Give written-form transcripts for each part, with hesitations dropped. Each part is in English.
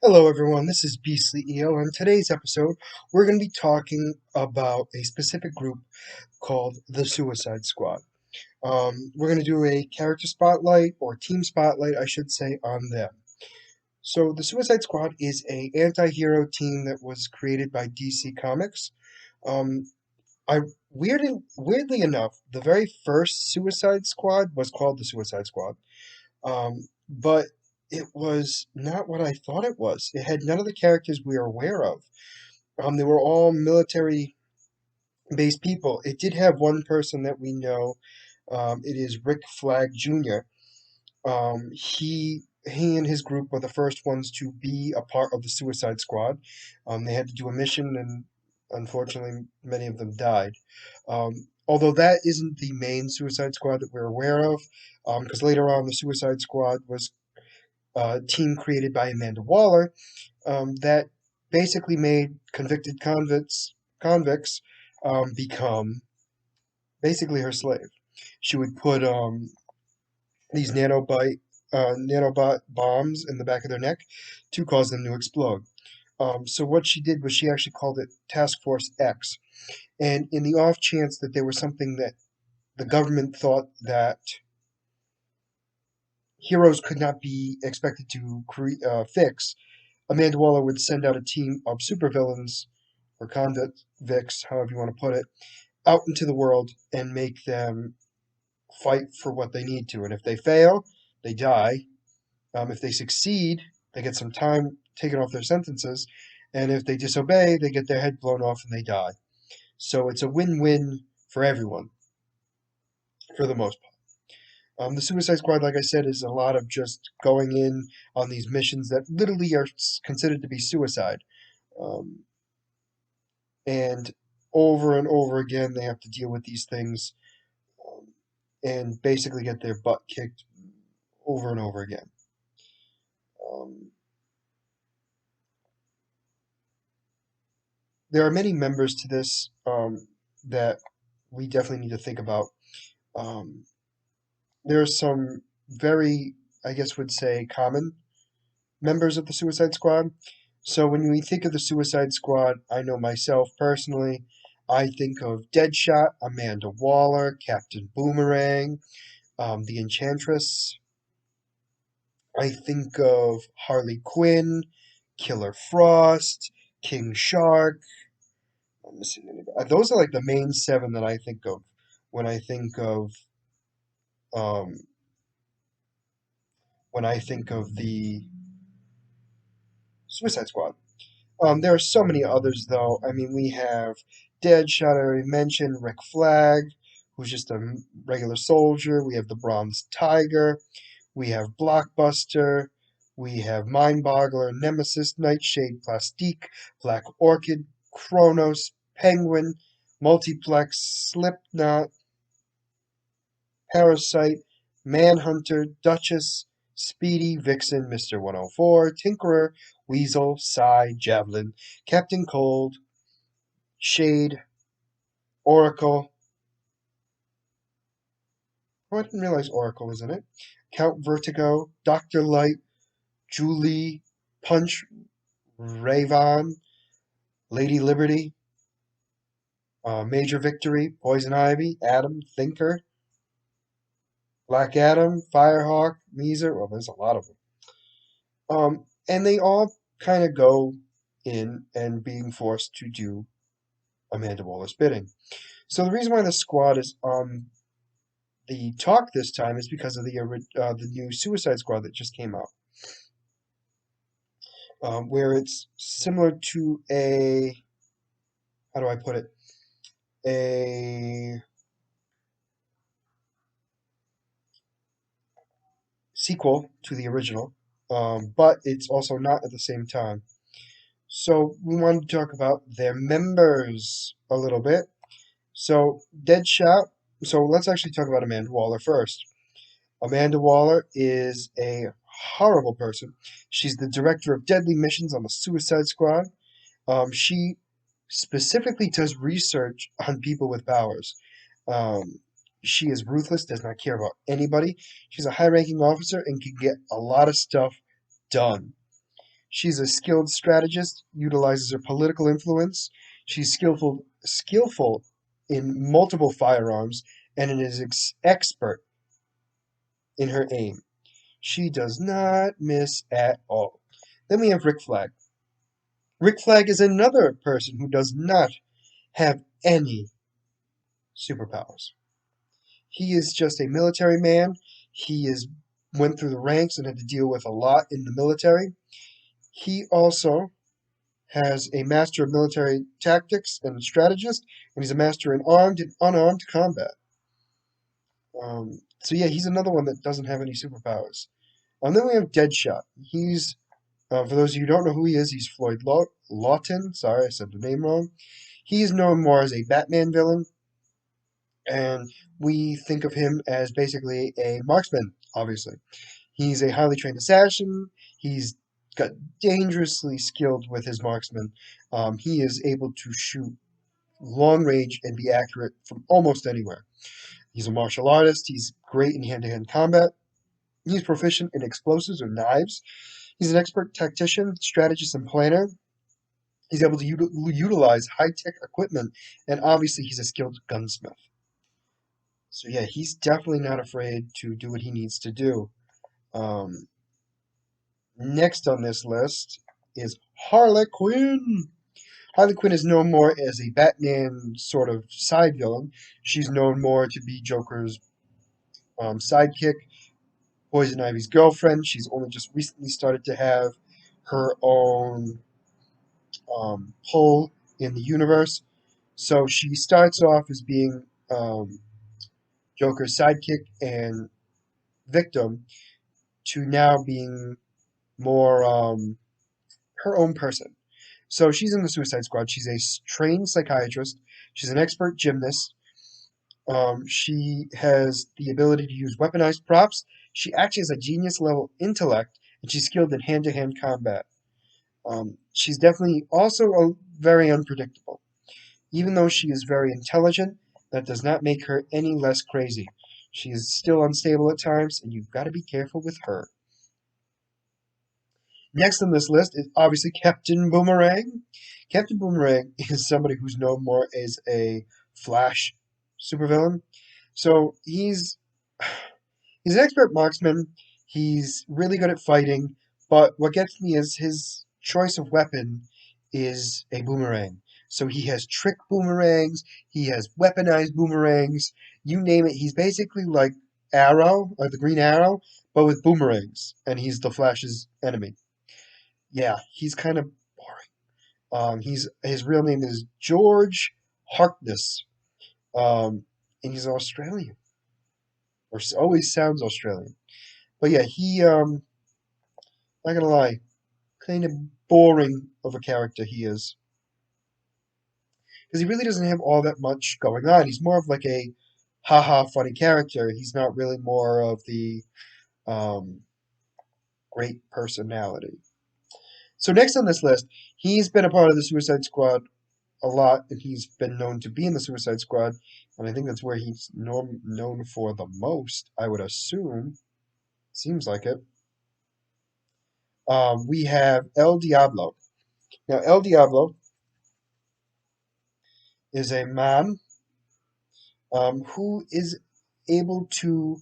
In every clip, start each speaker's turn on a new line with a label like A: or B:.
A: Hello everyone, this is Beastly EO, and today's episode we're going to be talking about a specific group called the Suicide Squad. We're going to do a character spotlight, or team spotlight I should say, on them. So the Suicide Squad is a anti-hero team that was created by DC Comics. Um, I weirdly enough, the very first Suicide Squad was called the Suicide Squad. But it was not what I thought it was. It had none of the characters we are aware of. They were all military-based people. It did have one person that we know. It is Rick Flagg Jr. He and his group were the first ones to be a part of the Suicide Squad. They had to do a mission, and unfortunately, many of them died. Although that isn't the main Suicide Squad that we're aware of, because later on the Suicide Squad was a team created by Amanda Waller that basically made convicted convicts become basically her slave. She would put these nanobot bombs in the back of their neck to cause them to explode. So what she did was she actually called it Task Force X. And in the off chance that there was something that the government thought that heroes could not be expected to fix, Amanda Waller would send out a team of supervillains or convicts, however you want to put it, out into the world and make them fight for what they need to. And if they fail, they die. If they succeed, they get some time taken off their sentences. And if they disobey, they get their head blown off and they die. So it's a win-win for everyone, for the most part. The Suicide Squad, like I said, is a lot of just going in on these missions that literally are considered to be suicide. Um, and over and over again, they have to deal with these things um, and basically get their butt kicked over and over again. Um, there are many members to this that we definitely need to think about. Um, there are some very, I guess, would say, common members of the Suicide Squad. So when we think of the Suicide Squad, I know myself personally, I think of Deadshot, Amanda Waller, Captain Boomerang, the Enchantress. I think of Harley Quinn, Killer Frost, King Shark. I'm missing anybody. Those are like the main seven that I think of when I think of um, the Suicide Squad. There are so many others, though. I mean, we have Deadshot, I already mentioned, Rick Flag, who's just a regular soldier. We have the Bronze Tiger. We have Blockbuster. We have Mindboggler, Nemesis, Nightshade, Plastique, Black Orchid, Kronos, Penguin, Multiplex, Slipknot, Parasite, Manhunter, Duchess, Speedy, Vixen, Mr. 104, Tinkerer, Weasel, Psy, Javelin, Captain Cold, Shade, Oracle. Oh, I didn't realize Oracle was in it. Count Vertigo, Dr. Light, Julie, Punch, Rayvon, Lady Liberty, Major Victory, Poison Ivy, Adam, Thinker, Black Adam, Firehawk, Meezer. Well, there's a lot of them. And they all kind of go in and being forced to do Amanda Waller's bidding. So the reason why the squad is on the talk this time is because of the new Suicide Squad that just came out, where it's similar to a, how do I put it, a sequel to the original, but it's also not at the same time. So we wanted to talk about their members a little bit. So Deadshot. So let's actually talk about Amanda Waller first. Amanda Waller is a horrible person. She's the director of deadly missions on the Suicide Squad. She specifically does research on people with powers. Um, she is ruthless, does not care about anybody. She's a high-ranking officer and can get a lot of stuff done. She's a skilled strategist, utilizes her political influence. She's skillful in multiple firearms, and is expert in her aim. She does not miss at all. Then we have Rick Flagg. Rick Flagg is another person who does not have any superpowers. He is just a military man. He is went through the ranks and had to deal with a lot in the military. He also has a master of military tactics and strategist, and he's a master in armed and unarmed combat. So yeah, he's another one that doesn't have any superpowers. And then we have Deadshot. He's for those of you who don't know who he is, he's Floyd Lawton. Sorry, I said the name wrong. He is known more as a Batman villain, and we think of him as basically a marksman, obviously. He's a highly trained assassin. He's got dangerously skilled with his marksman. He is able to shoot long range and be accurate from almost anywhere. He's a martial artist. He's great in hand-to-hand combat. He's proficient in explosives or knives. He's an expert tactician, strategist, and planner. He's able to utilize high-tech equipment, and obviously he's a skilled gunsmith. So yeah, he's definitely not afraid to do what he needs to do. Um, Next on this list is Harley Quinn. Harley Quinn is known more as a Batman sort of side villain. She's known more to be Joker's sidekick, Poison Ivy's girlfriend. She's only just recently started to have her own pull in the universe. So she starts off as being Joker's sidekick and victim to now being more her own person. So she's in the Suicide Squad. She's a trained psychiatrist. She's an expert gymnast. She has the ability to use weaponized props. She actually has a genius level intellect, and she's skilled in hand to hand combat. She's definitely also very unpredictable. Even though she is very intelligent, that does not make her any less crazy. She is still unstable at times, and you've got to be careful with her. Next on this list is obviously Captain Boomerang. Captain Boomerang is somebody who's known more as a Flash supervillain. So he's an expert marksman. He's really good at fighting, but what gets me is his choice of weapon is a boomerang. So he has trick boomerangs, he has weaponized boomerangs, you name it. He's basically like Arrow, or the Green Arrow, but with boomerangs, and he's the Flash's enemy. Yeah, he's kind of boring. His real name is George Harkness, and he's Australian, or always sounds Australian. But yeah, not gonna lie, kind of boring of a character he is, because he really doesn't have all that much going on. He's more of like a haha funny character. He's not really more of the um, great personality. So next on this list, he's been a part of the Suicide Squad a lot, and he's been known to be in the Suicide Squad, and I think that's where he's known for the most, I would assume. Seems like it. We have El Diablo. Now, El Diablo is a man who is able to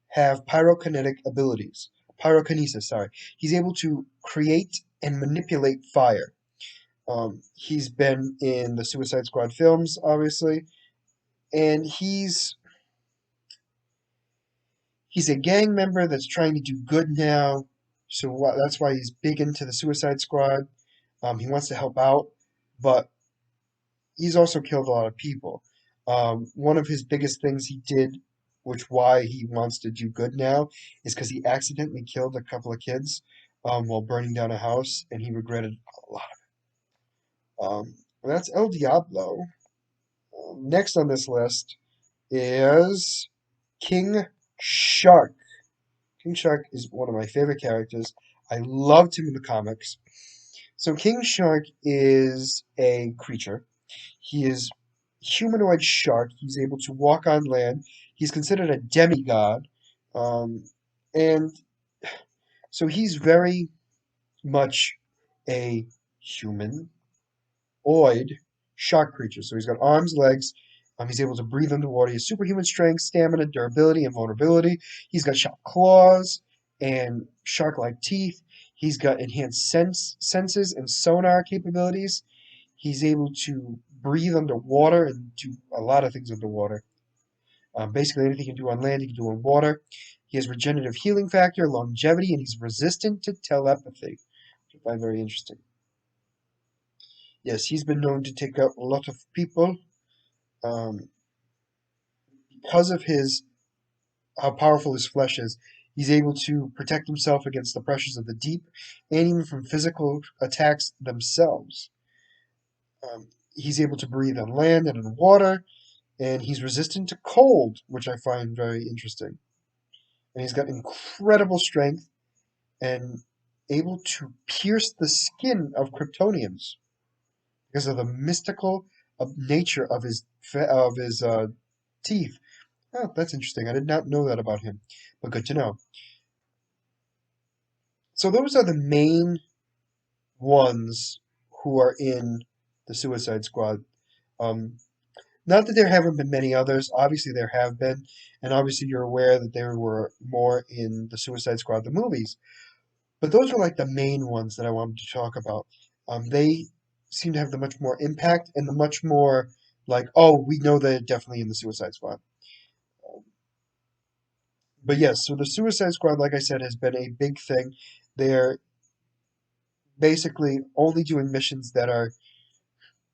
A: have pyrokinetic abilities. Pyrokinesis, sorry. He's able to create and manipulate fire. He's been in the Suicide Squad films, obviously, and he's a gang member that's trying to do good now. So that's why he's big into the Suicide Squad. He wants to help out, but he's also killed a lot of people. One of his biggest things he did, which why he wants to do good now, is because he accidentally killed a couple of kids while burning down a house, and he regretted a lot of it. That's El Diablo. Next on this list is King Shark. King Shark is one of my favorite characters. I loved him in the comics. So King Shark is a creature. He is humanoid shark. He's able to walk on land. He's considered a demigod. Um, and so he's very much a humanoid shark creature. So he's got arms, legs. He's able to breathe underwater. He has superhuman strength, stamina, durability, and vulnerability. He's got sharp claws and shark-like teeth. He's got enhanced senses and sonar capabilities. He's able to breathe underwater and do a lot of things underwater. Basically, anything he can do on land, he can do on water. He has regenerative healing factor, longevity, and he's resistant to telepathy, which I find very interesting. Yes, he's been known to take out a lot of people um, because of his how powerful his flesh is. He's able to protect himself against the pressures of the deep and even from physical attacks themselves. He's able to breathe on land and in water, and he's resistant to cold, which I find very interesting. And he's got incredible strength and able to pierce the skin of Kryptonians because of the mystical nature of his teeth. Oh, that's interesting. I did not know that about him, but good to know. So those are the main ones who are in the Suicide Squad. Um, Not that there haven't been many others. Obviously, there have been, and obviously you're aware that there were more in the Suicide Squad, the movies. But those are like the main ones that I wanted to talk about. They seem to have the much more impact and the much more like, oh, we know they're definitely in the Suicide Squad. But yes, so the Suicide Squad, like I said, has been a big thing. They're basically only doing missions that are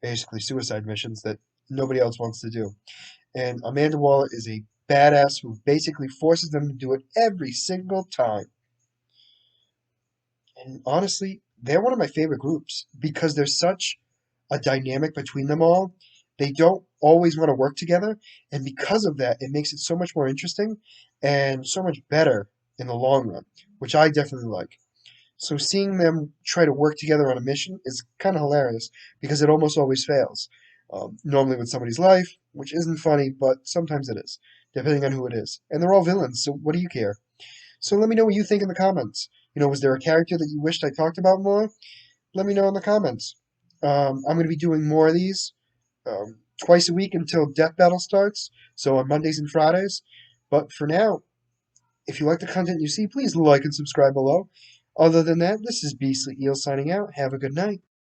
A: basically suicide missions that nobody else wants to do. And Amanda Waller is a badass who basically forces them to do it every single time. And honestly, they're one of my favorite groups because there's such a dynamic between them all. They don't always want to work together, and because of that, it makes it so much more interesting and so much better in the long run, which I definitely like. So seeing them try to work together on a mission is kind of hilarious because it almost always fails. Normally with somebody's life, which isn't funny, but sometimes it is, depending on who it is. And they're all villains, so what do you care? So let me know what you think in the comments. Was there a character that you wished I talked about more? Let me know in the comments. I'm going to be doing more of these twice a week until Death Battle starts, so on Mondays and Fridays. But for now, if you like the content you see, please like and subscribe below. Other than that, this is Beastly Eel signing out. Have a good night.